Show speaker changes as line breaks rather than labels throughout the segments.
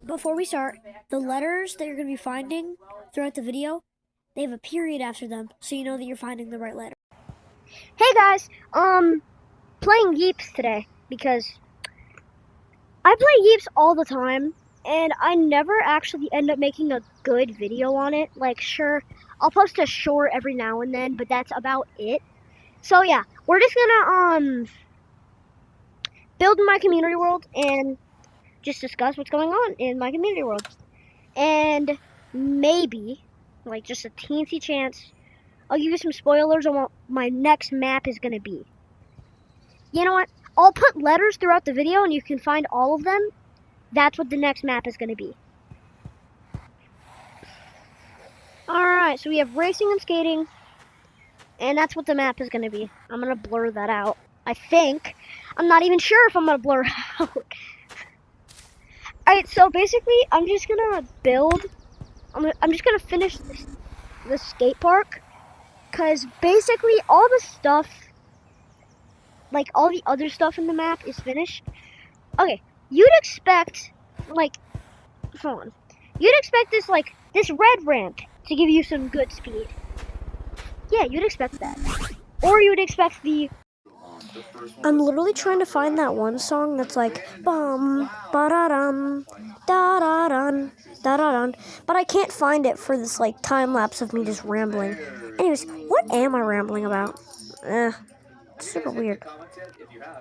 Before we start, the letters that you're going to be finding throughout the video, they have a period after them, so you know that you're finding the right letter.
Hey guys, playing Yeeps today because I play Yeeps all the time and I never actually end up making a good video on it. Like, sure, I'll post a short every now and then, but that's about it. So yeah, we're just gonna build my community world and just discuss what's going on in my community world. And maybe, like just a teensy chance, I'll give you some spoilers on what my next map is gonna be. You know what? I'll put letters throughout the video and you can find all of them. That's what the next map is going to be. Alright, so we have racing and skating. And that's what the map is going to be. I'm going to blur that out. I think. I'm not even sure if I'm going to blur out. Alright, so basically, I'm just going to build. I'm just going to finish the skate park. Because basically, all the stuff, like all the other stuff in the map is finished. Okay, you'd expect, like, hold on. You'd expect this, like, this red ramp to give you some good speed. Yeah, you'd expect that. Or you would expect the...
I'm literally trying to find that one song that's like, bum, ba-da-dum, da-da-dun, da-da-dun, but I can't find it for this, like, time lapse of me just rambling. Anyways, what am I rambling about? It's super weird.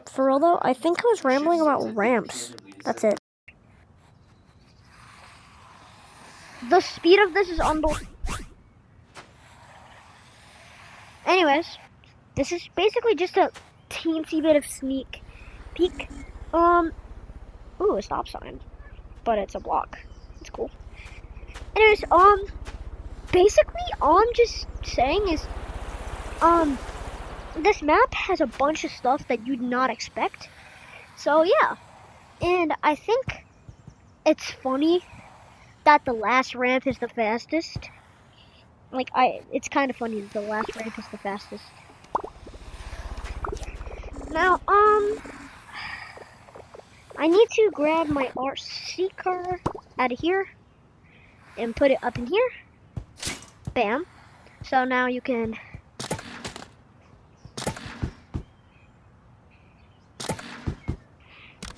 For real though, I think I was rambling about ramps. That's it.
The speed of this is unbelievable. Anyways, this is basically just a teensy bit of sneak peek. Ooh, a stop sign. But it's a block. It's cool. Anyways, basically all I'm just saying is, this map has a bunch of stuff that you'd not expect. So yeah. And I think it's funny that the last ramp is the fastest. Like, it's kind of funny that the last ramp is the fastest. Now, I need to grab my RC car out of here and put it up in here. Bam. So now you can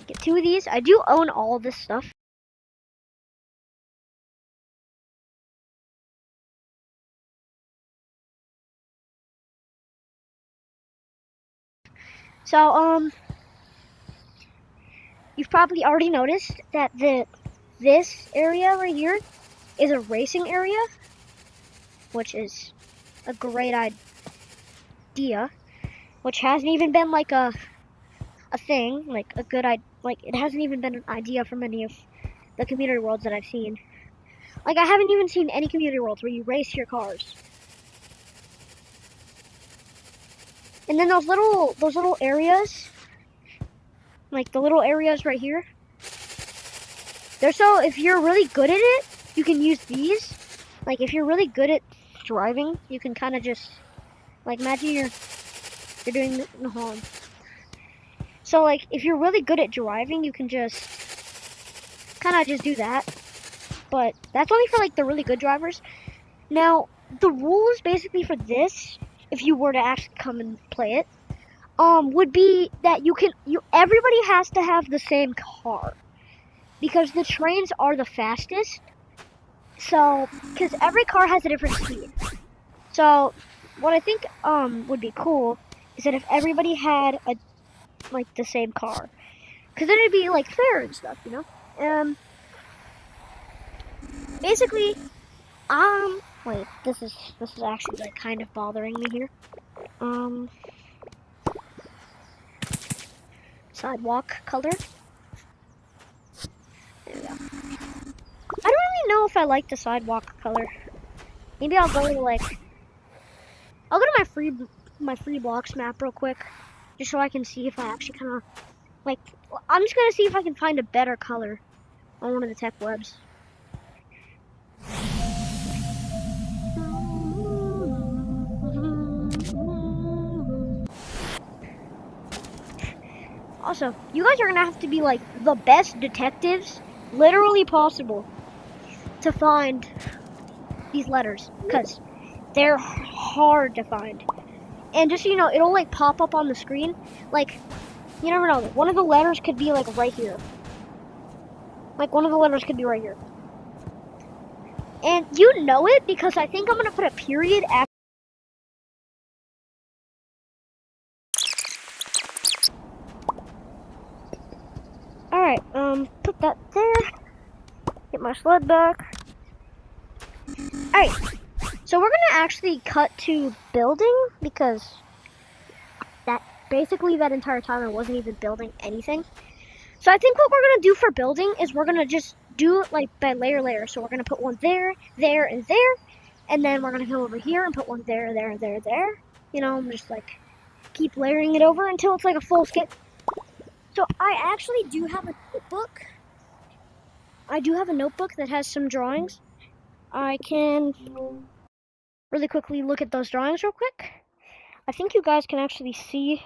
get 2 of these. I do own all this stuff. So, you've probably already noticed that this area right here is a racing area, which is a great idea, which hasn't even been like a thing, like a good idea, like it hasn't even been an idea for many of the community worlds that I've seen. Like, I haven't even seen any community worlds where you race your cars. And then those little areas, like the little areas right here, they're so, if you're really good at it, you can use these. Like, if you're really good at driving, you can kind of just, like, imagine you're doing the home. So, like, if you're really good at driving, you can just kind of just do that. But that's only for, like, the really good drivers. Now, the rules basically for this, if you were to actually come and play it, would be that everybody has to have the same car. Because the trains are the fastest. So, because every car has a different speed. So, what I think, would be cool is that if everybody had like the same car. Because then it'd be like fair and stuff, you know? Basically, wait, this is actually like kind of bothering me here. Sidewalk color. There we go. I don't really know if I like the sidewalk color. Maybe I'll go to my free blocks map real quick, just so I can see if I actually kind of like. I'm just gonna see if I can find a better color on one of the tech webs. Also, you guys are gonna have to be like the best detectives literally possible to find these letters because they're hard to find. And just so you know, it'll like pop up on the screen. Like, you never know. One of the letters could be like right here. Like one of the letters could be right here. And you know it because I think I'm gonna put a period after. Alright, put that there. Get my sled back. Alright, so we're gonna actually cut to building because basically that entire time I wasn't even building anything. So I think what we're gonna do for building is we're gonna just do it like by layer. So we're gonna put one there, there, and there, and then we're gonna come over here and put one there, there, there, there. You know, just like keep layering it over until it's like a full skip. So I actually do have a notebook. I do have a notebook that has some drawings. I can really quickly look at those drawings real quick. I think you guys can actually see.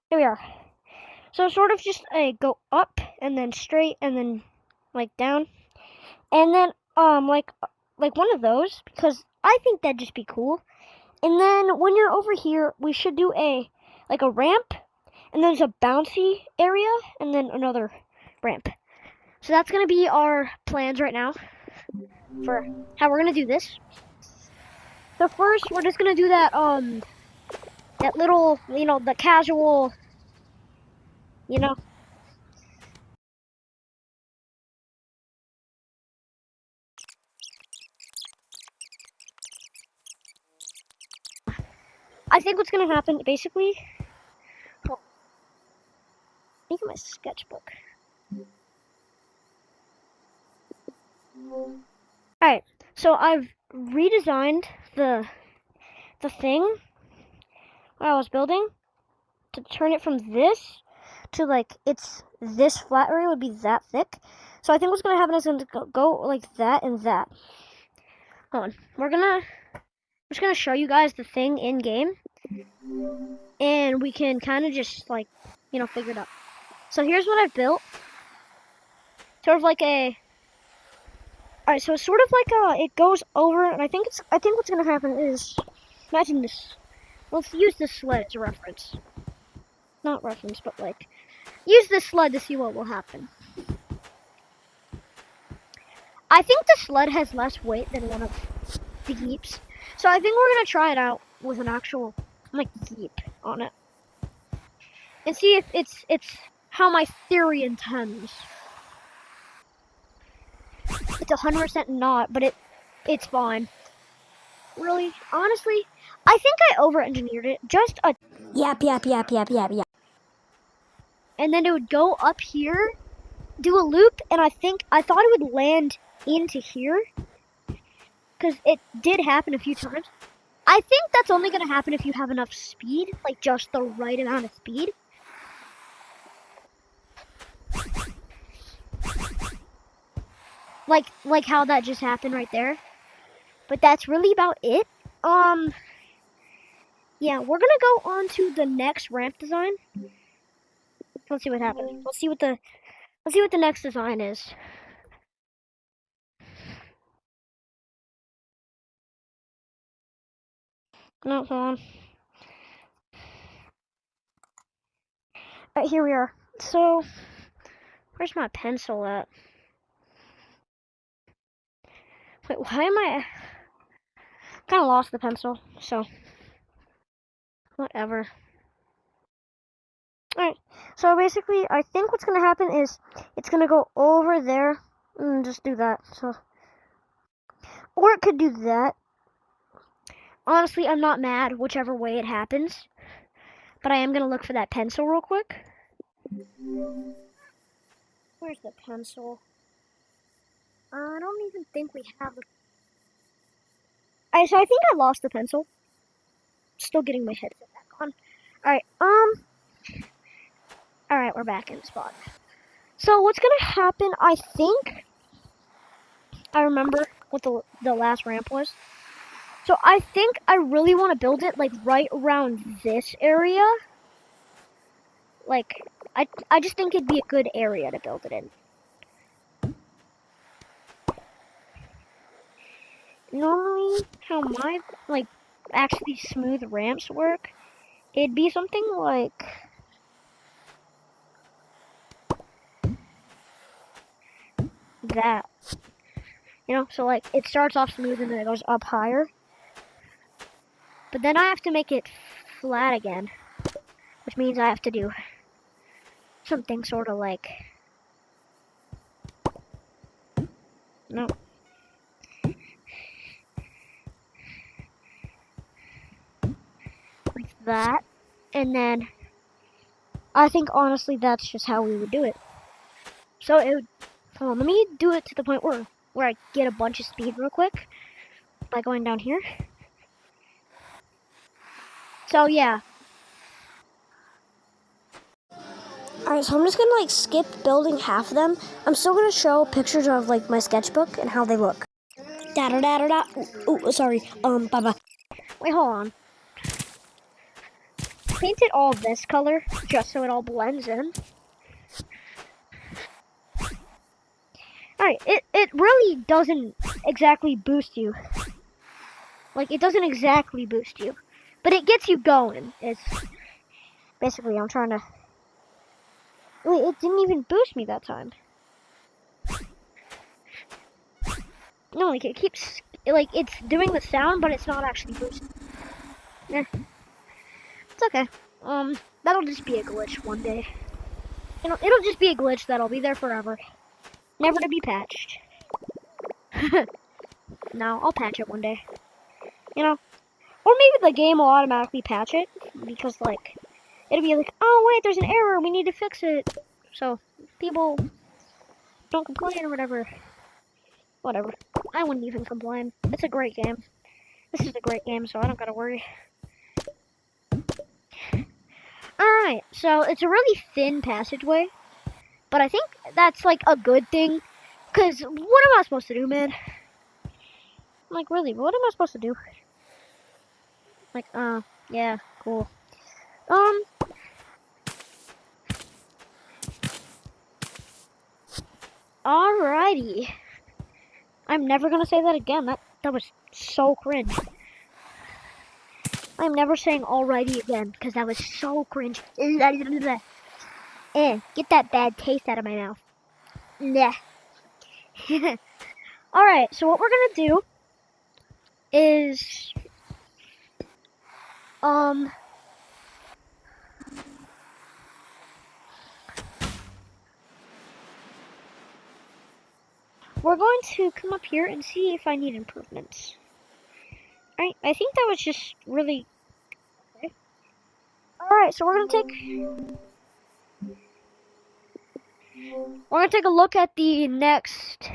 Here we are. So sort of just go up and then straight and then like down. And then like one of those because I think that'd just be cool. And then when you're over here, we should do a ramp, and there's a bouncy area, and then another ramp. So that's gonna be our plans right now for how we're gonna do this. So first, we're just gonna do that that little, you know, the casual, you know. I think what's gonna happen basically. Oh, look at my sketchbook. Alright, so I've redesigned the thing I was building to turn it from this to like it's this flat area would be that thick. So I think what's gonna happen is gonna go like that and that. Hold on, I'm just gonna show you guys the thing in game, and we can kind of just like, you know, figure it out. So here's what I've built. Sort of like a. Alright, so it's sort of like it goes over, and I think what's gonna happen is, imagine this. Let's use this sled as a reference. Not reference, but like, use this sled to see what will happen. I think the sled has less weight than one of the Jeeps, so I think we're gonna try it out with an actual like Jeep on it, and see if it's how my theory intends. It's 100% not, but it's fine. Really, honestly, I think I over-engineered it just a.
Yep.
And then it would go up here, do a loop, and I thought it would land into here, because it did happen a few times. I think that's only going to happen if you have enough speed, like just the right amount of speed. Like how that just happened right there. But that's really about it. Yeah, we're gonna go on to the next ramp design. Let's see what happens. Let's see what the next design is. No, hold on. Alright, here we are. So, where's my pencil at? Wait, why am I? Kind of lost the pencil, so whatever. Alright, so basically, I think what's gonna happen is it's gonna go over there and just do that. So, or it could do that. Honestly, I'm not mad whichever way it happens, but I am gonna look for that pencil real quick. Where's the pencil? I don't even think we have it. Alright, so I think I lost the pencil. Still getting my headset back on. Alright, alright, we're back in the spot. So what's gonna happen, I think, I remember what the last ramp was. So I think I really want to build it like right around this area. Like, I just think it'd be a good area to build it in. Normally, how my like actually smooth ramps work, it'd be something like that. You know, so like it starts off smooth and then it goes up higher. But then I have to make it flat again, which means I have to do something sort of like, no. Like that. And then I think honestly that's just how we would do it. So it would, hold on, let me do it to the point where I get a bunch of speed real quick by going down here. So yeah.
Alright, so I'm just gonna like skip building half of them. I'm still gonna show pictures of like my sketchbook and how they look. Da da da da da. Ooh, sorry. Bye bye.
Wait, hold on. Paint it all this color just so it all blends in. Alright, it really doesn't exactly boost you. Like, it doesn't exactly boost you. But it gets you going. It's basically, I'm trying to... Wait, it didn't even boost me that time. No, like, it keeps... Like, it's doing the sound, but it's not actually boosting. Eh. It's okay. That'll just be a glitch one day. It'll just be a glitch that'll be there forever. Never to be patched. No, I'll patch it one day. You know? Or maybe the game will automatically patch it. Because, like, it'll be like, oh, wait, there's an error. We need to fix it. So, people don't complain or whatever. Whatever. I wouldn't even complain. It's a great game. This is a great game, so I don't gotta worry. Alright, so it's a really thin passageway. But I think that's, like, a good thing. Because what am I supposed to do, man? Like, really, what am I supposed to do? Like, yeah, cool. Alrighty. I'm never gonna say that again. That was so cringe. I'm never saying alrighty again, because that was so cringe. Get that bad taste out of my mouth. Nah. Alright, so what we're gonna do is we're going to come up here and see if I need improvements. Alright, I think that was just really okay. Alright, so we're gonna take a look at the next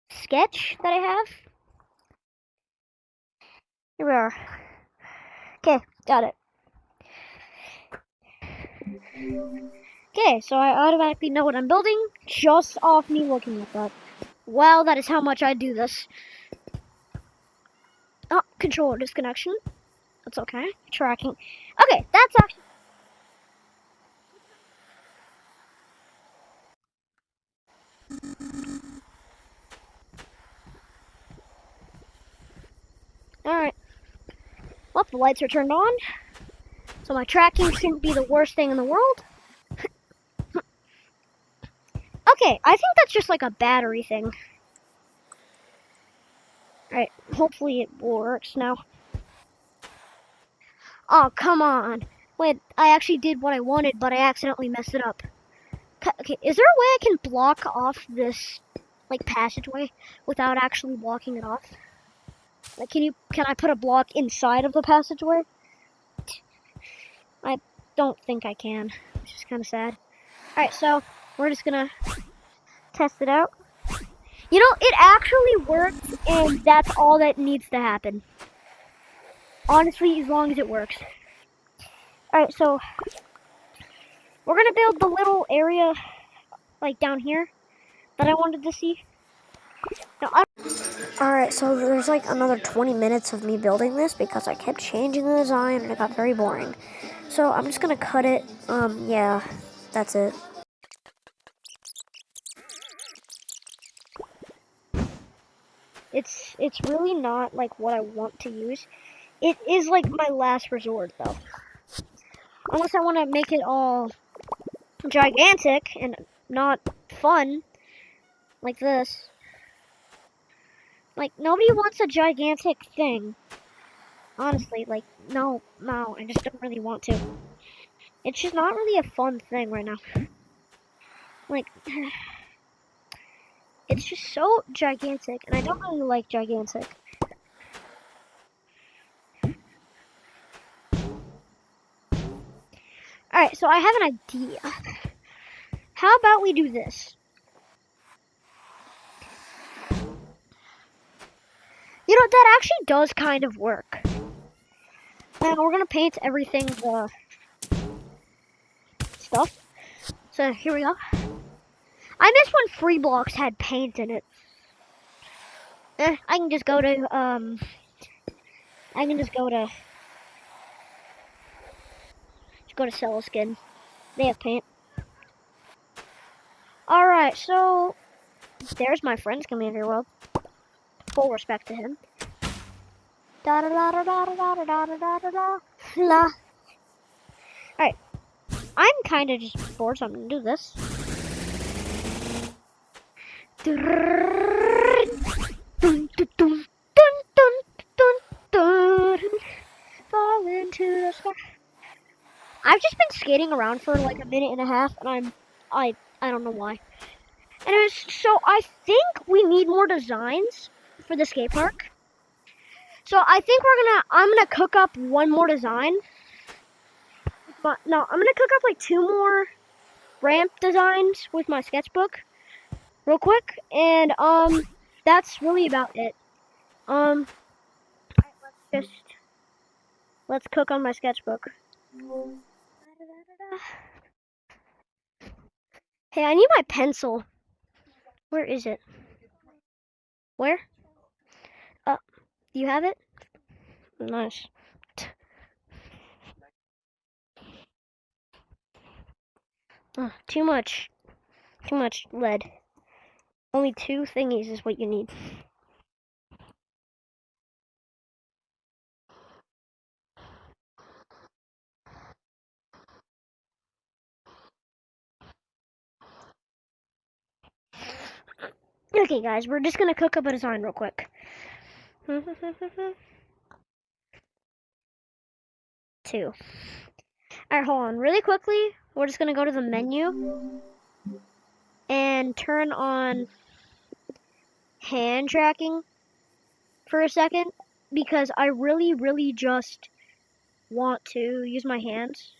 sketch that I have. Here we are. Okay, got it. Okay, so I automatically know what I'm building just off me looking at that. Wow, that is how much I do this. Oh, controller disconnection. That's okay. Tracking. Okay, that's actually... Alright. Well, the lights are turned on. So my tracking shouldn't be the worst thing in the world. Okay, I think that's just like a battery thing. Alright, hopefully it works now. Oh, come on. Wait, I actually did what I wanted, but I accidentally messed it up. Okay, is there a way I can block off this, like, passageway without actually blocking it off? Like, can I put a block inside of the passageway? I don't think I can, which is kind of sad. Alright, so we're just gonna test it out. You know, it actually worked, and that's all that needs to happen. Honestly, as long as it works. Alright, so we're gonna build the little area, like, down here that I wanted to see. Now,
Alright, so there's like another 20 minutes of me building this because I kept changing the design and it got very boring. So I'm just gonna cut it. Yeah. That's it.
It's really not like what I want to use. It is like my last resort though. Unless I want to make it all gigantic and not fun like this. Like nobody wants a gigantic thing. Honestly, like no, I just don't really want to. It's just not really a fun thing right now. Like it's just so gigantic and I don't really like gigantic. Alright, so I have an idea. How about we do this? You know, that actually does kind of work. And we're gonna paint everything stuff. So here we go. I miss when free blocks had paint in it. I can just go to Celeskin. They have paint. Alright, so there's my friend's Commander World. Full respect to him. Da da da da da da da da da da da la. Alright. I'm kinda just bored, so I'm gonna do this. Fall into the sky. I've just been skating around for like a minute and a half, and I don't know why. Anyways, so I think we need more designs for the skate park. So I think I'm gonna cook up one more design. But no, I'm gonna cook up like 2 more ramp designs with my sketchbook real quick, and that's really about it. Let's cook on my sketchbook. Hey, I need my pencil. Where is it? Where? You have it? Nice. Oh, too much lead. Only 2 thingies is what you need. Okay, guys, we're just gonna cook up a design real quick. 2. Alright, hold on. Really quickly, we're just gonna go to the menu and turn on hand tracking for a second because I really just want to use my hands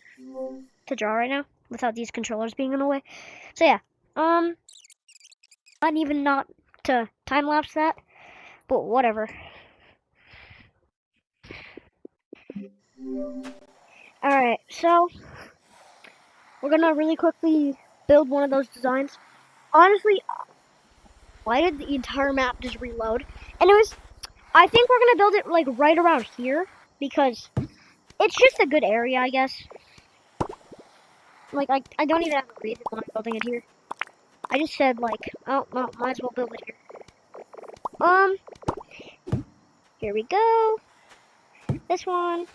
to draw right now without these controllers being in the way. So yeah, not even not to time lapse that, but whatever. Alright, so we're gonna really quickly build one of those designs. Honestly, why did the entire map just reload? Anyways, I think we're gonna build it like right around here because it's just a good area, I guess. Like I don't even have a reason why I'm building it here. I just said like, oh well, might as well build it here. Here we go. This one.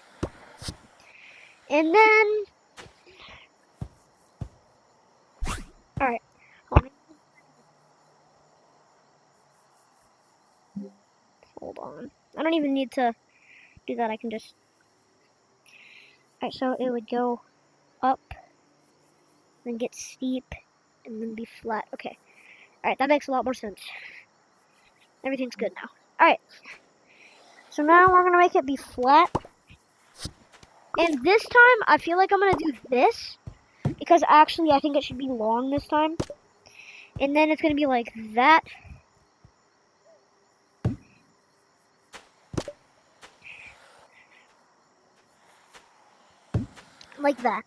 And then alright. Hold on. I don't even need to do that, I can just alright, so it would go up, then get steep, and then be flat. Okay. Alright, that makes a lot more sense. Everything's good now. Alright. So now we're gonna make it be flat. And this time, I feel like I'm gonna do this. Because actually, I think it should be long this time. And then it's gonna be like that. Like that.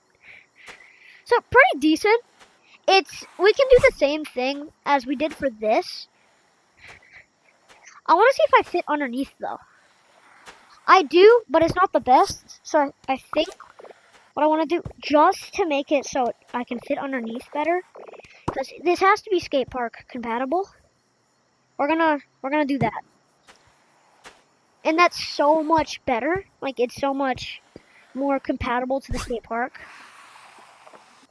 So, pretty decent. We can do the same thing as we did for this. I want to see if I fit underneath, though. I do, but it's not the best. So I think what I want to do, just to make it so I can fit underneath better, because this has to be skate park compatible. We're gonna do that, and that's so much better. Like, it's so much more compatible to the skate park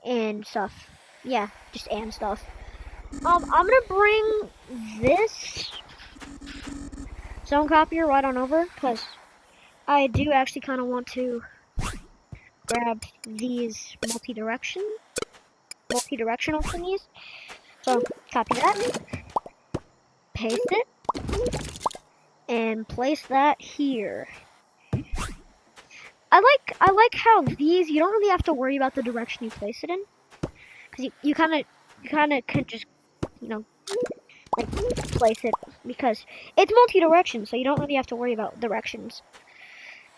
and stuff. Yeah, just and stuff. I'm gonna bring this zone copier right on over, because I do actually kind of want to grab these multi-directional thingies. So copy that, paste it, and place that here. I like how these, you don't really have to worry about the direction you place it in, because you kind of can just, you know, like, place it, because it's multi-direction, so you don't really have to worry about directions.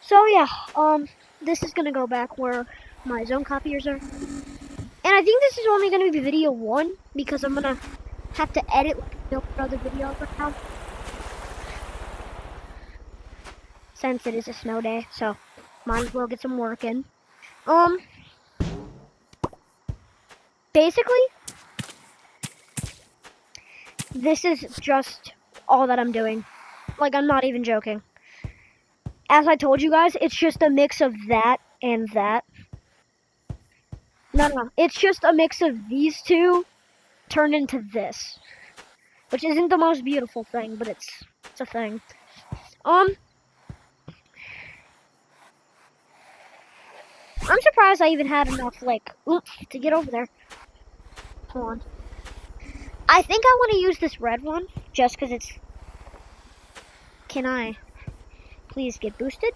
So yeah, this is gonna go back where my zone copiers are, and I think this is only gonna be video 1, because I'm gonna have to edit like another video right now, since it is a snow day, so might as well get some work in. Basically, this is just all that I'm doing. Like, I'm not even joking. As I told you guys, it's just a mix of that and that. No, it's just a mix of these two turned into this, which isn't the most beautiful thing, but it's a thing. I'm surprised I even had enough, like, oomph to get over there. Hold on. I think I want to use this red one, just because it's... Can I please get boosted?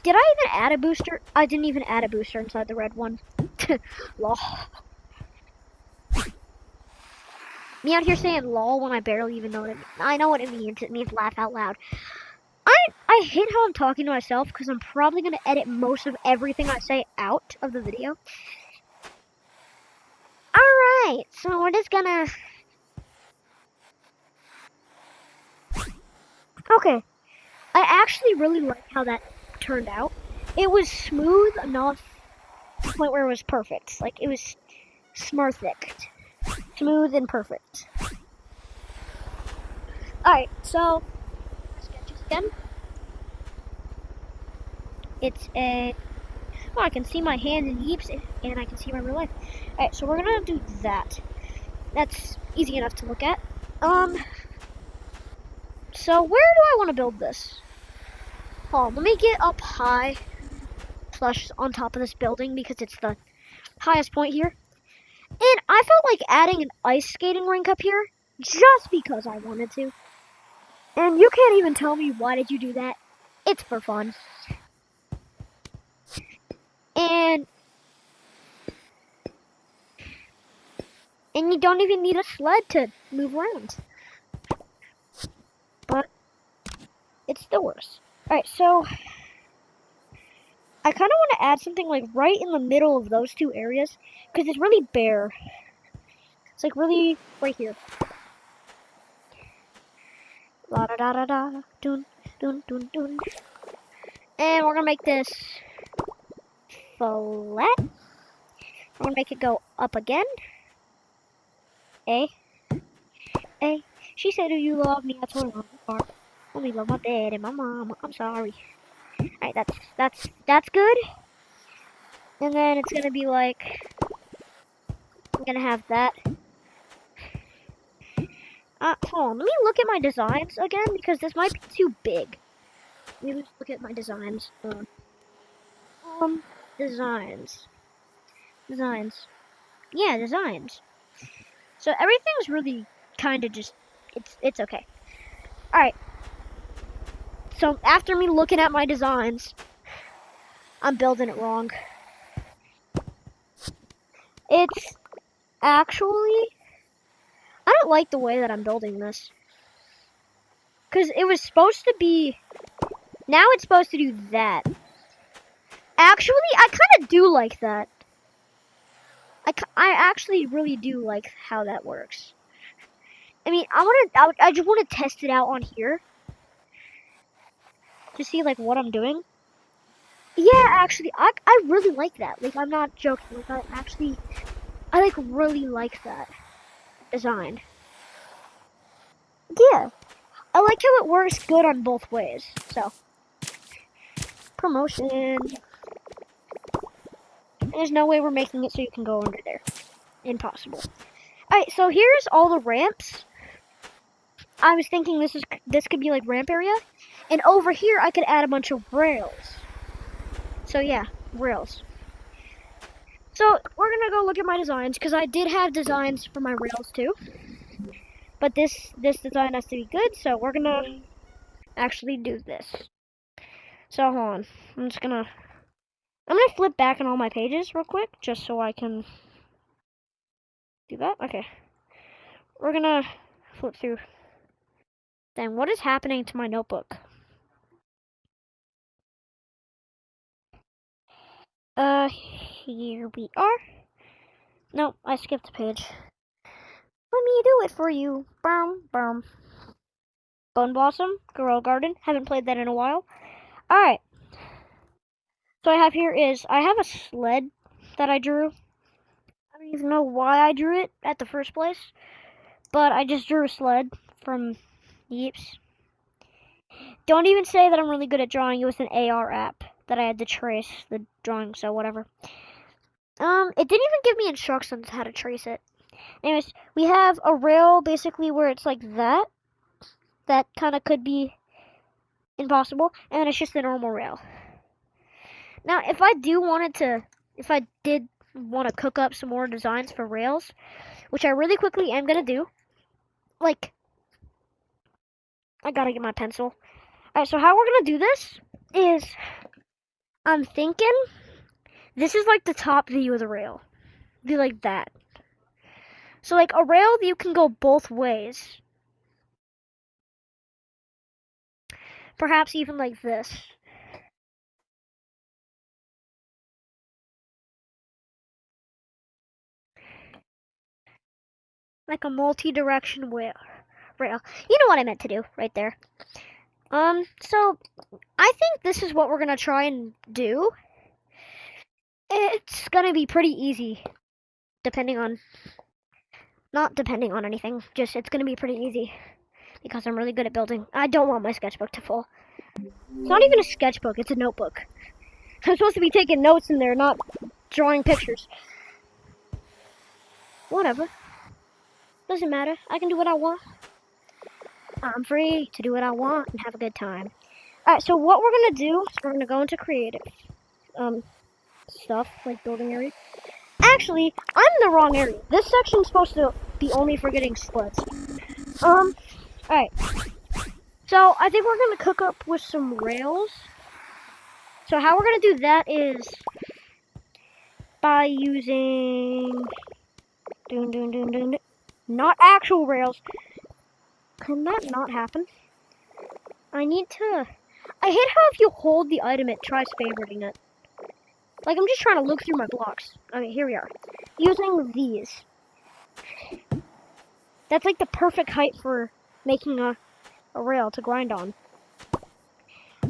Did I even add a booster? I didn't even add a booster inside the red one. Lol. Me out here saying lol when I barely even know what it means. I know what it means. It means laugh out loud. I hate how I'm talking to myself, because I'm probably going to edit most of everything I say out of the video. Alright, so we're just gonna... Okay. I actually really like how that turned out. It was smooth enough to the point where it was perfect. Like, it was smurthic. Smooth and perfect. Alright, so... sketches again. It's a... Oh, I can see my hand in Yeeps, and I can see my real life. Alright, so we're gonna do that. That's easy enough to look at. So where do I want to build this? Hold on, let me get up high, flush on top of this building, because it's the highest point here. And I felt like adding an ice skating rink up here, just because I wanted to. And you can't even tell me why did you do that. It's for fun. And you don't even need a sled to move around. But it still works. Alright, so I kind of want to add something like right in the middle of those two areas, because it's really bare. It's like really right here. La da da da da, dun dun dun dun. And we're gonna make this flat. We're gonna make it go up again. A. She said, "Do you love me?" I told her, "I only love my dad and my mom. I'm sorry." Alright, that's good. And then it's gonna be like, I'm gonna have that. Hold on, let me look at my designs again, because this might be too big. Let me just look at my designs. Designs. Yeah, designs. So everything's really kind of just, it's okay. Alright. So after me looking at my designs, I'm building it wrong. It's actually, I don't like the way that I'm building this. Because it was supposed to be, now it's supposed to do that. Actually, I kind of do like that. I actually really do like how that works. I mean, I just want to test it out on here. To see, like, what I'm doing. Yeah, actually, I really like that. Like, I'm not joking. Like, I like really like that design. Yeah, I like how it works good on both ways. So, promotion. There's no way we're making it so you can go under there. Impossible. Alright, so here's all the ramps. I was thinking this could be like ramp area. And over here I could add a bunch of rails. So yeah, rails. So we're gonna go look at my designs because I did have designs for my rails too. But this design has to be good, so we're gonna actually do this. So hold on. I'm gonna flip back on all my pages real quick just so I can do that. Okay. We're gonna flip through. Then what is happening to my notebook? Here we are. No, I skipped a page. Let me do it for you. Boom, boom. Bone Blossom, Gorilla Garden. Haven't played that in a while. Alright. So I have a sled that I drew. I don't even know why I drew it at the first place. But I just drew a sled from Yeeps. Don't even say that I'm really good at drawing. It was an AR app that I had to trace the drawing, so whatever. It didn't even give me instructions how to trace it. Anyways, we have a rail basically where it's like that. That kind of could be impossible, and it's just a normal rail. Now, if I did want to cook up some more designs for rails, which I really quickly am gonna do, like, I gotta get my pencil. Alright, so how we're gonna do this is, I'm thinking, this is like the top view of the rail. Be like that. So like a rail, you can go both ways. Perhaps even like this. Like a multi-direction rail. You know what I meant to do right there. So I think this is what we're gonna try and do. It's gonna be pretty easy, not depending on anything, just it's gonna be pretty easy because I'm really good at building. I don't want my sketchbook to fall. It's not even a sketchbook, it's a notebook. I'm supposed to be taking notes in there, not drawing pictures. Whatever. Doesn't matter. I can do what I want. I'm free to do what I want and have a good time. Alright, so what we're gonna do is we're gonna go into creative stuff, like building area. Actually, I'm in the wrong area. This section's supposed to be only for getting sleds. Alright. So I think we're gonna cook up with some rails. So how we're gonna do that is by using not actual rails. Can that not happen? I hate how if you hold the item it tries favoriting it. Like I'm just trying to look through my blocks. Okay, here we are. Using these. That's like the perfect height for making a rail to grind on.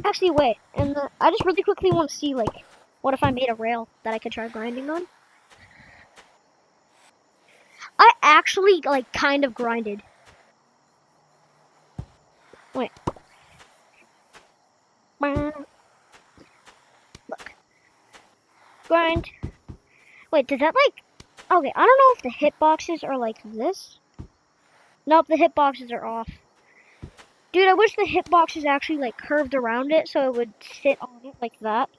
Actually, wait. And I just really quickly want to see, like, what if I made a rail that I could try grinding on? I actually, like, kind of grinded. Wait. Look. Grind. Wait, does that, like... Okay, I don't know if the hitboxes are like this. Nope, the hitboxes are off. Dude, I wish the hitboxes actually, like, curved around it so it would sit on it like that.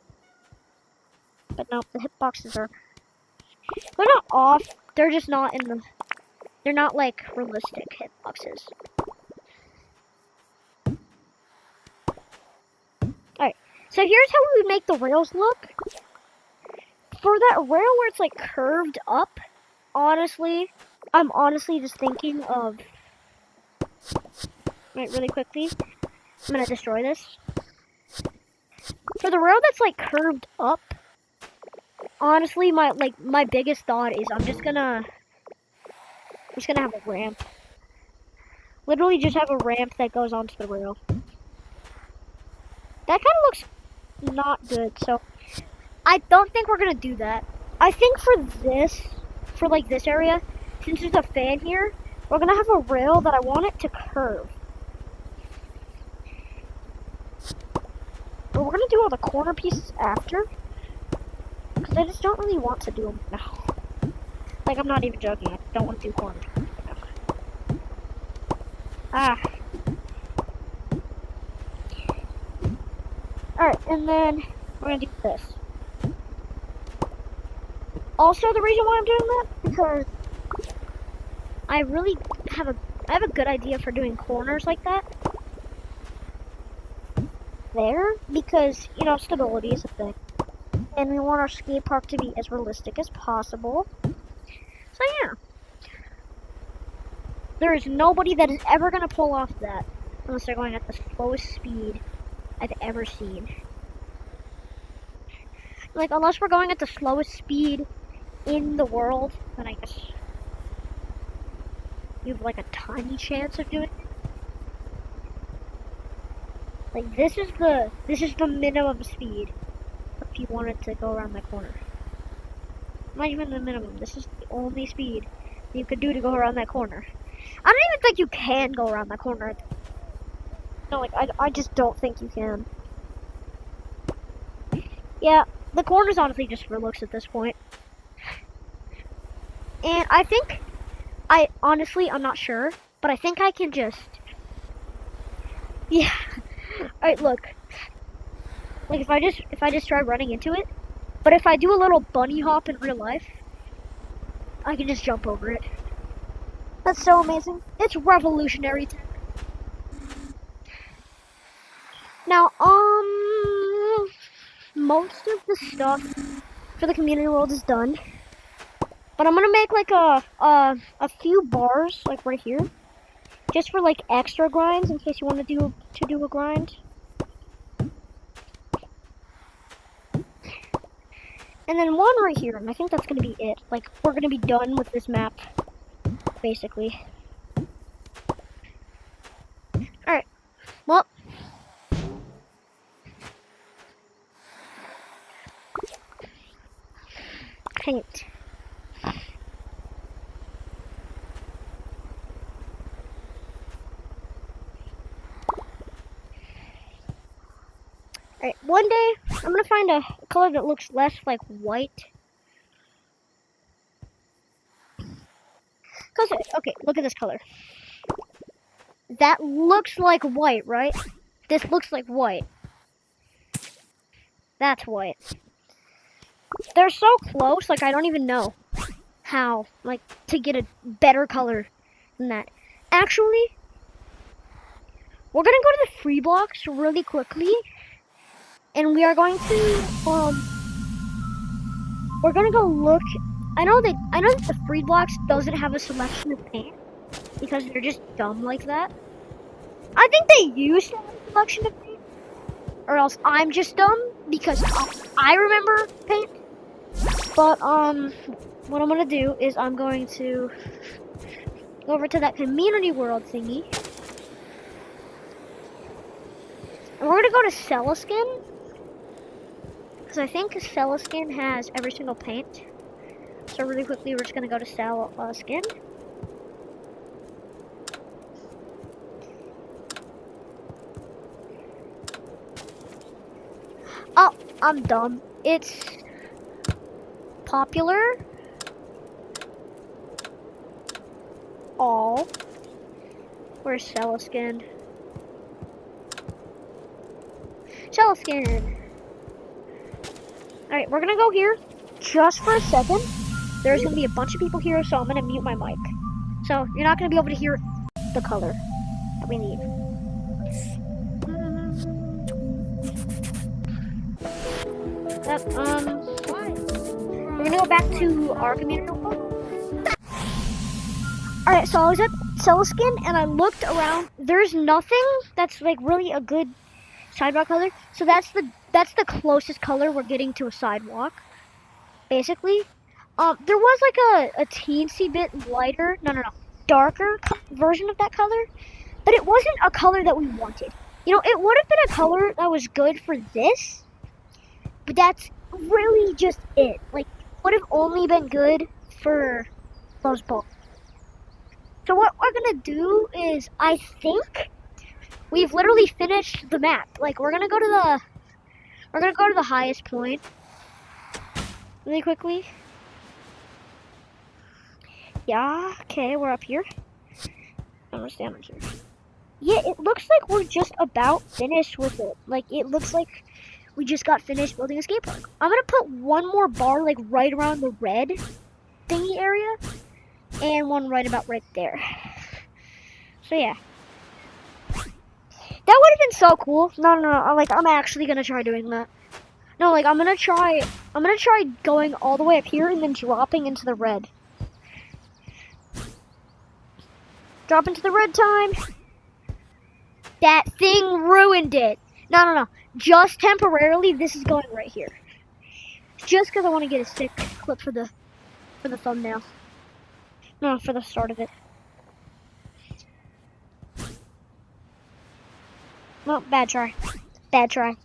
But nope, the hitboxes are... They're not off. They're just not in the... They're not, like, realistic hitboxes. Alright, so here's how we would make the rails look. For that rail where it's, like, curved up, honestly, I'm honestly just thinking of... Wait, really quickly. I'm gonna destroy this. For the rail that's, like, curved up, honestly, my biggest thought is I'm just gonna have a ramp. Literally just have a ramp that goes onto the rail. That kind of looks not good, so I don't think we're gonna do that. I think for this, for like this area, since there's a fan here, we're gonna have a rail that I want it to curve. But we're gonna do all the corner pieces after, because I just don't really want to do them now. Like, I'm not even joking, I don't want to do corner pieces now. Ah. Alright, and then we're gonna do this. Also, the reason why I'm doing that, because I really have a good idea for doing corners like that. There, because, you know, stability is a thing. And we want our skate park to be as realistic as possible. So yeah. There is nobody that is ever gonna pull off that unless they're going at the slowest speed I've ever seen. Like, unless we're going at the slowest speed in the world, then I guess you have like a tiny chance of doing it. Like, this is the minimum speed if you wanted to go around that corner. Not even the minimum. This is the only speed you could do to go around that corner. I don't even think you can go around that corner. No, like, I just don't think you can. Yeah, the corner's honestly just for looks at this point. And I think, I'm not sure, but I think I can just, yeah. Alright, look. Like, if I just try running into it, but if I do a little bunny hop in real life, I can just jump over it. That's so amazing. It's revolutionary tech. Now, most of the stuff for the community world is done. But I'm gonna make like a few bars, like right here, just for like extra grinds in case you want to do a grind. And then one right here, and I think that's gonna be it. Like, we're gonna be done with this map, basically. Alright, well. Paint. Alright, one day, I'm gonna find a color that looks less like white. Cause, okay, look at this color. That looks like white, right? This looks like white. That's white. They're so close, like, I don't even know how, like, to get a better color than that. Actually, we're gonna go to the free blocks really quickly. And we are going to, we're gonna go look. I know that the free blocks doesn't have a selection of paint because they're just dumb like that. I think they used to have a selection of paint, or else I'm just dumb because I remember paint. But what I'm gonna do is I'm going to go over to that community world thingy, and we're gonna go to Celeskin. Because I think Celeskin has every single paint. So really quickly, we're just going to go to Celeskin. Oh, I'm dumb. It's popular. All. Where's Celeskin? Celeskin. Alright, we're gonna go here just for a second. There's gonna be a bunch of people here, so I'm gonna mute my mic. So you're not gonna be able to hear the color that we need. We're gonna go back to our community. Alright, so I was at Celeskin and I looked around. There's nothing that's like really a good sidewalk color. So that's the closest color we're getting to a sidewalk, basically. There was like a teensy bit lighter, darker version of that color, but it wasn't a color that we wanted. You know, it would have been a color that was good for this, but that's really just it. Like, would have only been good for those balls. So what we're gonna do is, I think we've literally finished the map. Like, we're gonna go to the highest point really quickly. Yeah, okay, we're up here. I'm gonna stand right here. Yeah, it looks like we're just about finished with it. Like, it looks like we just got finished building a skate park. I'm gonna put one more bar, like, right around the red thingy area, and one right about right there. So, yeah. That would have been so cool. No. Like, I'm actually gonna try doing that. No, like, I'm gonna try going all the way up here and then dropping into the red. Drop into the red time. That thing ruined it. No. Just temporarily, this is going right here. Just because I want to get a sick clip for the thumbnail. No, for the start of it. No, bad try. Bad try.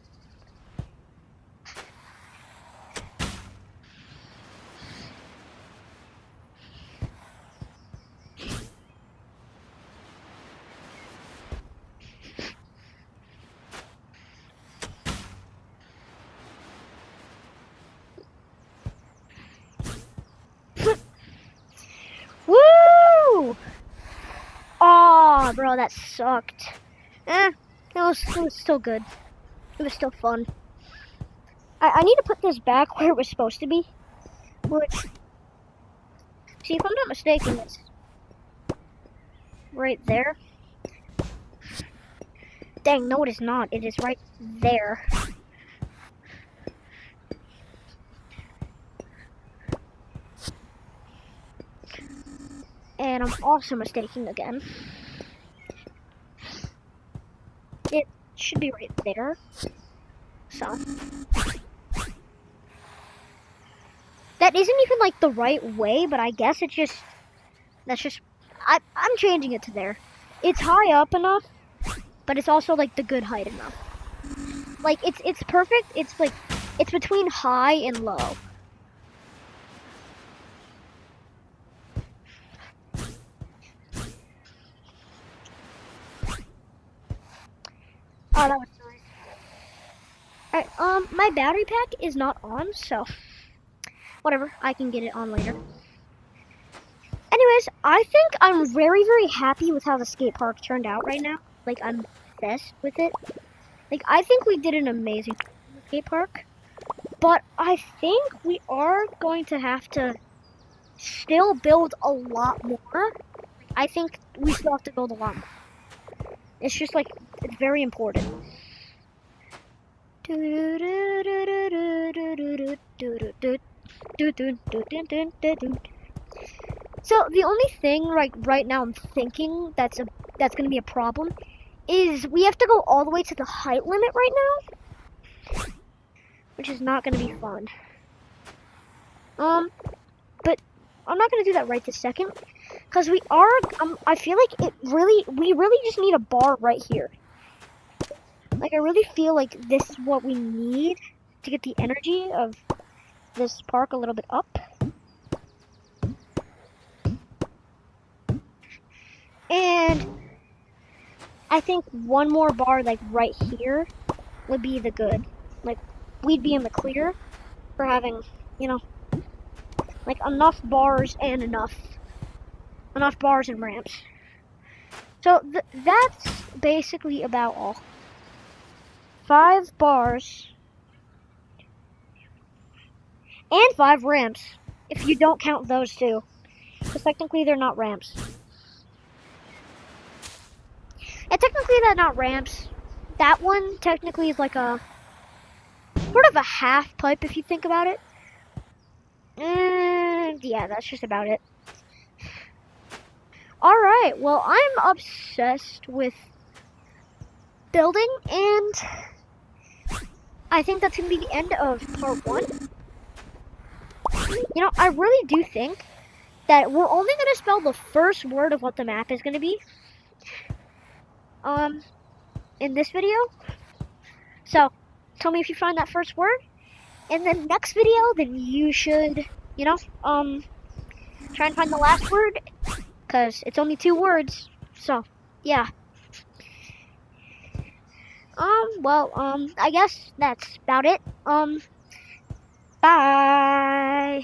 Woo! Oh, bro, that sucked. It was still good. It was still fun. I need to put this back where it was supposed to be. Which, see, if I'm not mistaken, it's right there. Dang, no, it is not. It is right there. And I'm also mistaken again. It should be right there. So. That isn't even like the right way, but I guess it's just, I'm changing it to there. It's high up enough, but it's also like the good height enough. Like, it's perfect. It's like, it's between high and low. Oh, that was nice. Alright, my battery pack is not on, so whatever, I can get it on later. Anyways, I think I'm very, very happy with how the skate park turned out right now. Like, I'm obsessed with it. Like, I think we did an amazing skate park. But I think we are going to have to still build a lot more. I think we still have to build a lot more. It's just like, it's very important. So the only thing right now I'm thinking that's gonna be a problem is we have to go all the way to the height limit right now, which is not gonna be fun. But I'm not gonna do that right this second, because we are. I feel like we really just need a bar right here. Like, I really feel like this is what we need to get the energy of this park a little bit up. And I think one more bar, like, right here would be the good. Like, we'd be in the clear for having, you know, like, enough bars and enough bars and ramps. So that's basically about all. 5 bars and 5 ramps, if you don't count those two, because technically they're not ramps. And technically they're not ramps. That one technically is like a sort of a half pipe if you think about it. And yeah, that's just about it. Alright, well, I'm obsessed with building, and I think that's going to be the end of part 1. You know, I really do think that we're only going to spell the first word of what the map is going to be in this video. So, tell me if you find that first word, in the next video, then you should, you know, try and find the last word, because it's only 2 words. So, yeah. I guess that's about it. Bye.